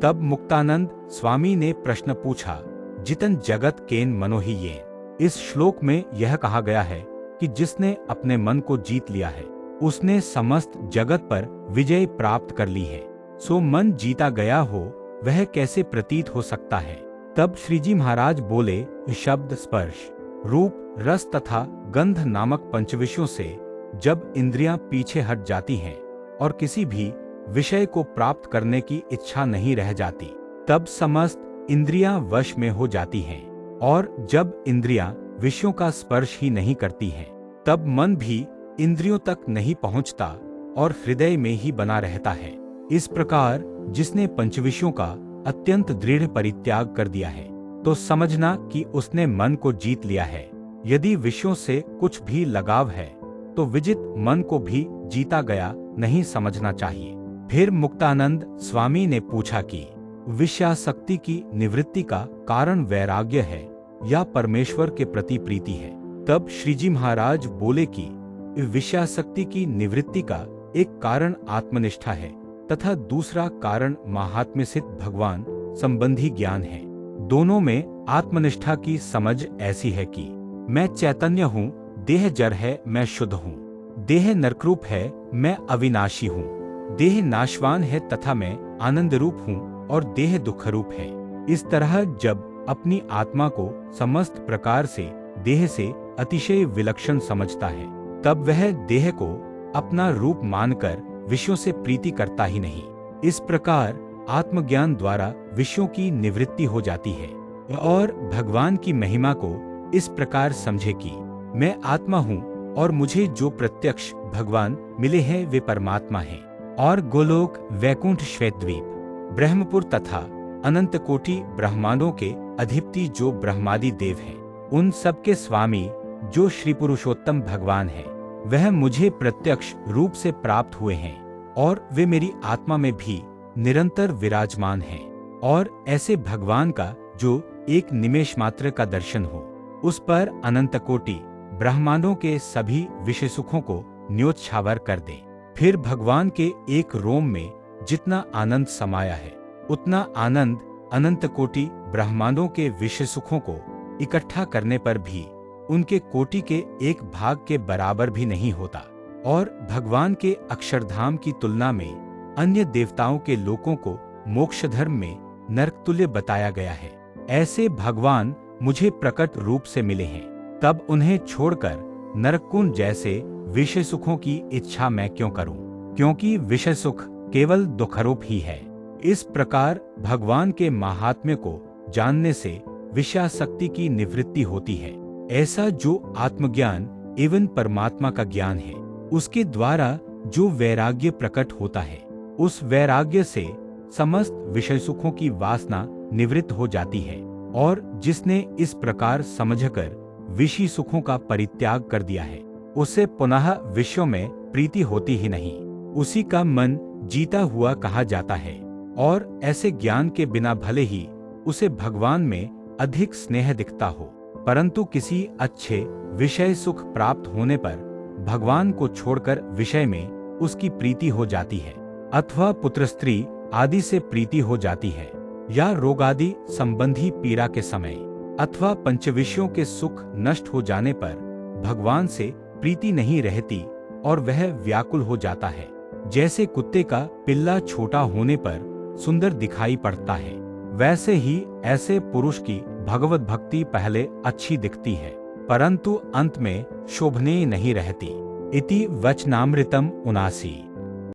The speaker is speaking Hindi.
तब मुक्तानंद स्वामी ने प्रश्न पूछा, जितन जगत केन मनोहि ये। इस श्लोक में यह कहा गया है कि जिसने अपने मन को जीत लिया है उसने समस्त जगत पर विजय प्राप्त कर ली है। सो मन जीता गया हो वह कैसे प्रतीत हो सकता है। तब श्रीजी महाराज बोले, शब्द, स्पर्श, रूप, रस तथा गंध नामक पंचविषयों से जब इंद्रियां पीछे हट जाती हैं और किसी भी विषय को प्राप्त करने की इच्छा नहीं रह जाती, तब समस्त इंद्रियां वश में हो जाती हैं। और जब इंद्रियां विषयों का स्पर्श ही नहीं करती हैं, तब मन भी इंद्रियों तक नहीं पहुंचता और हृदय में ही बना रहता है। इस प्रकार जिसने पंचविषयों का अत्यंत दृढ़ परित्याग कर दिया है तो समझना कि उसने मन को जीत लिया है। यदि विषयों से कुछ भी लगाव है तो विजित मन को भी जीता गया नहीं समझना चाहिए। फिर मुक्तानंद स्वामी ने पूछा कि विषयासक्ति की निवृत्ति का कारण वैराग्य है या परमेश्वर के प्रति प्रीति है। तब श्रीजी महाराज बोले कि विषयासक्ति की निवृत्ति का एक कारण आत्मनिष्ठा है तथा दूसरा कारण महात्म्य सिद्ध भगवान संबंधी ज्ञान है। दोनों में आत्मनिष्ठा की समझ ऐसी है कि मैं चैतन्य हूँ, देह जड़ है, मैं शुद्ध हूँ, देह नरकरूप है, मैं अविनाशी हूँ, देह नाशवान है तथा मैं आनंद रूप हूँ और देह दुखरूप है। इस तरह जब अपनी आत्मा को समस्त प्रकार से देह से अतिशय विलक्षण समझता है तब वह देह को अपना रूप मानकर विषयों से प्रीति करता ही नहीं। इस प्रकार आत्मज्ञान द्वारा विषयों की निवृत्ति हो जाती है और भगवान की महिमा को इस प्रकार समझे कि मैं आत्मा हूँ और मुझे जो प्रत्यक्ष भगवान मिले हैं वे परमात्मा हैं। और गोलोक, वैकुंठ, श्वेतद्वीप, ब्रह्मपुर तथा अनंत कोटि ब्रह्मांडों के अधिपति जो ब्रह्मादि देव हैं, उन सब के स्वामी जो श्री पुरुषोत्तम भगवान हैं, वह मुझे प्रत्यक्ष रूप से प्राप्त हुए हैं और वे मेरी आत्मा में भी निरंतर विराजमान हैं। और ऐसे भगवान का जो एक निमेष मात्र का दर्शन हो उस पर अनंत कोटि ब्रह्मांडों के सभी विषय सुखों को न्योछावर कर दे। फिर भगवान के एक रोम में जितना आनंद समाया है उतना आनंद अनंत कोटि ब्रह्मांडों के विषय सुखों को इकट्ठा करने पर भी उनके कोटि के एक भाग के बराबर भी नहीं होता। और भगवान के अक्षरधाम की तुलना में अन्य देवताओं के लोकों को मोक्ष धर्म में नरक तुल्य बताया गया है। ऐसे भगवान मुझे प्रकट रूप से मिले हैं, तब उन्हें छोड़कर नरककुंड जैसे विषय सुखों की इच्छा मैं क्यों करूं, क्योंकि विषय सुख केवल दुखरूप ही है। इस प्रकार भगवान के महात्म्य को जानने से विषयासक्ति की निवृत्ति होती है। ऐसा जो आत्मज्ञान एवं परमात्मा का ज्ञान है उसके द्वारा जो वैराग्य प्रकट होता है उस वैराग्य से समस्त विषय सुखों की वासना निवृत्त हो जाती है। और जिसने इस प्रकार समझकर विषय सुखों का परित्याग कर दिया है उसे पुनः विषयों में प्रीति होती ही नहीं, उसी का मन जीता हुआ कहा जाता है। और ऐसे ज्ञान के बिना भले ही उसे भगवान में अधिक स्नेह दिखता हो, परंतु किसी अच्छे विषय सुख प्राप्त होने पर भगवान को छोड़कर विषय में उसकी प्रीति हो जाती है, अथवा पुत्र स्त्री आदि से प्रीति हो जाती है, या रोग आदि संबंधी पीड़ा के समय, अथवा पंचविषयों के सुख नष्ट हो जाने पर भगवान से प्रीति नहीं रहती और वह व्याकुल हो जाता है। जैसे कुत्ते का पिल्ला छोटा होने पर सुंदर दिखाई पड़ता है, वैसे ही ऐसे पुरुष की भगवत भक्ति पहले अच्छी दिखती है परंतु अंत में शोभनीय नहीं रहती। इति वचनामृतम 79।